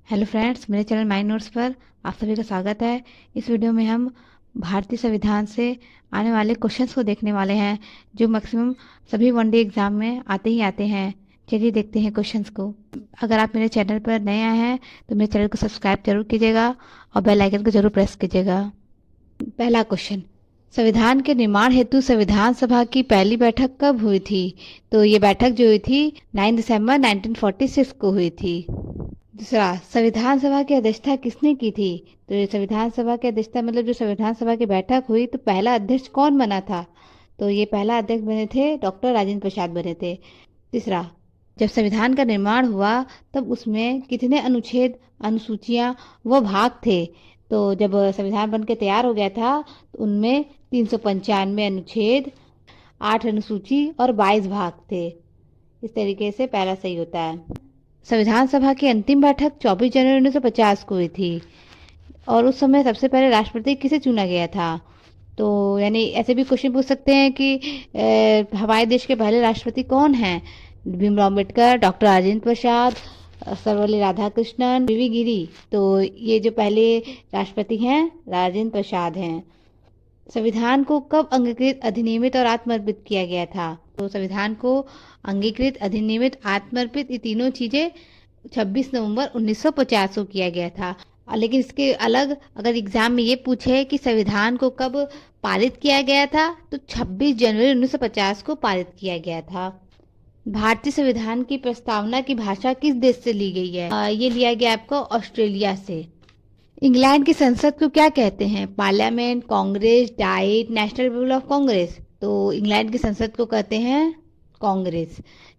Hello friends, मेरे channel my notes पर आप सभी का स्वागत है। इस वीडियो में हम भारतीय संविधान से आने वाले क्वेश्चंस को देखने वाले हैं, जो मैक्सिमम सभी वनडे एग्जाम में आते ही आते हैं। चलिए देखते हैं क्वेश्चंस को। अगर आप मेरे चैनल पर नए आए हैं तो मेरे चैनल को सब्सक्राइब जरूर कीजिएगा और बेल आइकन को जरूर प्रेस कीजिएगा। पहला क्वेश्चन, संविधान के निर्माण हेतु संविधान सभा की पहली बैठक कब हुई थी? तो ये बैठक जो हुई थी 9 दिसंबर 1946 को हुई थी। दूसरा, संविधान सभा की अध्यक्षता किसने की थी? तो ये संविधान सभा की अध्यक्षता मतलब जो संविधान सभा की बैठक हुई तो पहला अध्यक्ष कौन बना था? तो ये पहला अध्यक्ष बने थे डॉक्टर राजेंद्र प्रसाद बने थे। तीसरा, जब संविधान का निर्माण हुआ तब उसमें कितने अनुच्छेद, अनुसूचियां व भाग थे? तो जब संविधान बन के तैयार हो गया था तो उनमें 395 अनुच्छेद, 8 अनुसूची और 22 भाग थे। इस तरीके से पहला सही होता है। संविधान सभा की अंतिम बैठक 24 जनवरी 1950 को हुई थी और उस समय सबसे पहले राष्ट्रपति किसे चुना गया था? तो यानी ऐसे भी क्वेश्चन पूछ सकते हैं कि हमारे देश के पहले राष्ट्रपति कौन हैं? Bhimrao Ambedkar, doctor Rajendra Prasad, Sarvepalli Radhakrishnan, V Giri. तो ये जो पहले राष्ट्रपति हैं राजेंद्र प्रसाद हैं। संविधान को कब अंगीकृत, अधिनियमित और आत्मर्पित किया गया था? तो संविधान को अंगीकृत, अधिनियमित, आत्मर्पित, ये तीनों चीजें 26 नवंबर 1950 को किया गया था। लेकिन इसके अलग अगर एग्जाम में ये पूछे कि संविधान को कब पारित किया गया था तो 26 जनवरी 1950 को पारित किया गया था। भारतीय संविधान की प्रस्तावना की भाषा किस देश से ली गई है? ये लिया गया आपको ऑस्ट्रेलिया से। इंग्लैंड की संसद को क्या कहते हैं? Parliament, Congress, diet, national people of Congress. तो इंग्लैंड की संसद को कहते हैं कांग्रेस।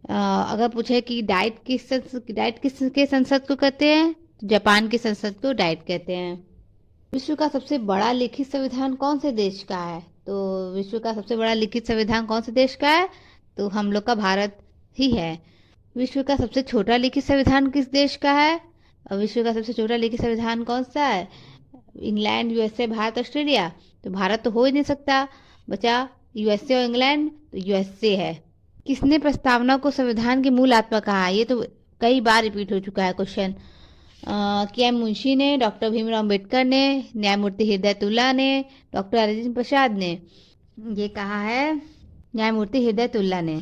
अगर पूछे कि डाइट किसके संसद को कहते हैं तो जापान की संसद को डाइट कहते हैं। विश्व का सबसे बड़ा लिखित संविधान कौन से देश का है? तो विश्व का सबसे बड़ा लिखित संविधान कौन से देश का है? तो हम लोग का भारत ही है। विश्व का सबसे छोटा लिखित संविधान किस देश का है? और विश्व का सबसे छोटा लिखित संविधान कौन सा है? England, USA, Bharat, Australia. तो भारत तो हो ही नहीं सकता, बचा यूएसए और इंग्लैंड, तो यूएसए है। किसने प्रस्तावना को संविधान की मूल आत्मा कहा? ये तो कई बार रिपीट हो चुका है क्वेश्चन। के मुंशी ने, डॉक्टर भीमराव अम्बेडकर ने, न्यायमूर्ति हिदायतुल्लाह ने, डॉक्टर राजेंद्र प्रसाद ने। ये कहा है न्यायमूर्ति हिदायतुल्लाह ने।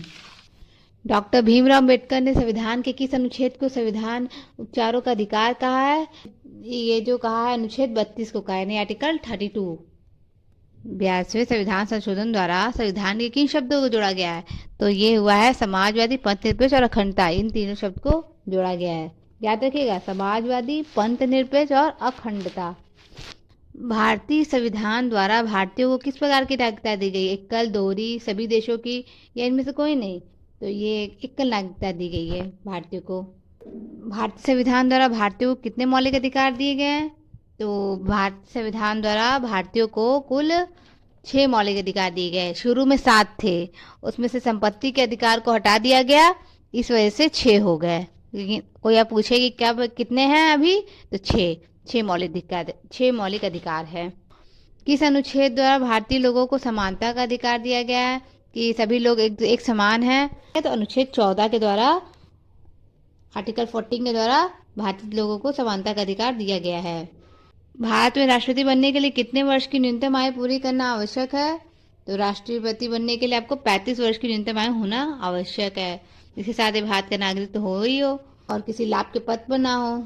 डॉक्टर भीमराव अम्बेडकर ने संविधान के किस अनुच्छेद को संविधान उपचारों का अधिकार कहा है? ये जो कहा है अनुच्छेद 32 को कहा है, यानी आर्टिकल 32। 82वें संविधान संशोधन द्वारा संविधान के किन शब्दों को जोड़ा गया है? तो ये हुआ है समाजवादी, पंथ निरपेक्ष और अखंडता। इन तीनों शब्द को जोड़ा गया है, याद रखिएगा, समाजवादी, पंथ निरपेक्ष और अखंडता। भारतीय संविधान द्वारा भारतीयों को किस प्रकार की नागरिकता दी गई? एकल, दोहरी, सभी देशों की, या इनमें से कोई नहीं? तो ये एकल नागरिकता दी गई है भारतीयों को। भारतीय संविधान द्वारा भारतीयों को कितने मौलिक अधिकार दिए गए हैं? तो भारतीय संविधान द्वारा भारतीयों को कुल 6 मौलिक अधिकार दिए गए। शुरू में 7 थे, उसमें से संपत्ति के अधिकार को हटा दिया गया, इस वजह से 6 हो गए। लेकिन कोई आप पूछे कि क्या कितने हैं अभी, तो 6 मौलिक अधिकार है। किस अनुच्छेद द्वारा भारतीय लोगों को समानता का अधिकार दिया गया है कि सभी लोग एक समान हैं? तो अनुच्छेद 14 के द्वारा, आर्टिकल 14 के द्वारा भारतीय लोगों को समानता का अधिकार दिया गया है। भारत में राष्ट्रपति बनने के लिए कितने वर्ष की न्यूनतम आयु पूरी करना आवश्यक है? तो राष्ट्रपति बनने के लिए आपको 35 वर्ष की न्यूनतम आयु होना आवश्यक है। इसके साथ ही भारत का नागरिक तो हो ही हो और किसी लाभ के पद पर ना हो।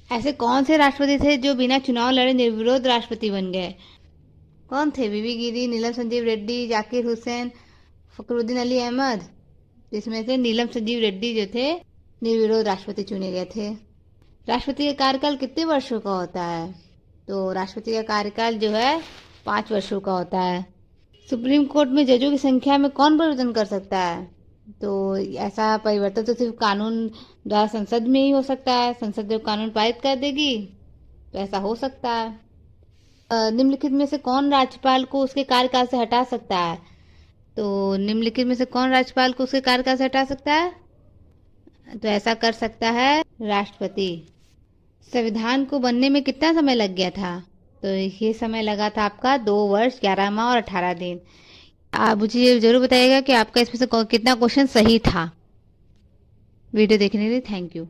ऐसे कौन से राष्ट्रपति थे जो बिना चुनाव लड़े निर्विरोध राष्ट्रपति बन गए? कौन थे? वी गिरी, नीलम संजीव रेड्डी, जाकिर हुसैन, फखरुद्दीन अली अहमद। इसमें से नीलम संजीव रेड्डी जो थे निर्विरोध राष्ट्रपति चुने गए थे। राष्ट्रपति का कार्यकाल कितने वर्षों का होता है? तो राष्ट्रपति का कार्यकाल जो है 5 वर्षों का होता है। सुप्रीम कोर्ट में जजों की संख्या में कौन परिवर्तन कर सकता है? तो ऐसा परिवर्तन तो सिर्फ कानून द्वारा संसद में ही हो सकता है। संसद जब कानून पारित कर देगी तो ऐसा हो सकता है। निम्नलिखित में से कौन राज्यपाल को उसके कार्यकाल से हटा सकता है? तो निम्नलिखित में से कौन राज्यपाल को उसके कार्यकाल से हटा सकता है? तो ऐसा कर सकता है राष्ट्रपति। संविधान को बनने में कितना समय लग गया था? तो ये समय लगा था आपका 2 वर्ष 11 माह और 18 दिन। आप मुझे जरूर बताइएगा कि आपका इसमें से कितना क्वेश्चन सही था। वीडियो देखने के लिए थैंक यू।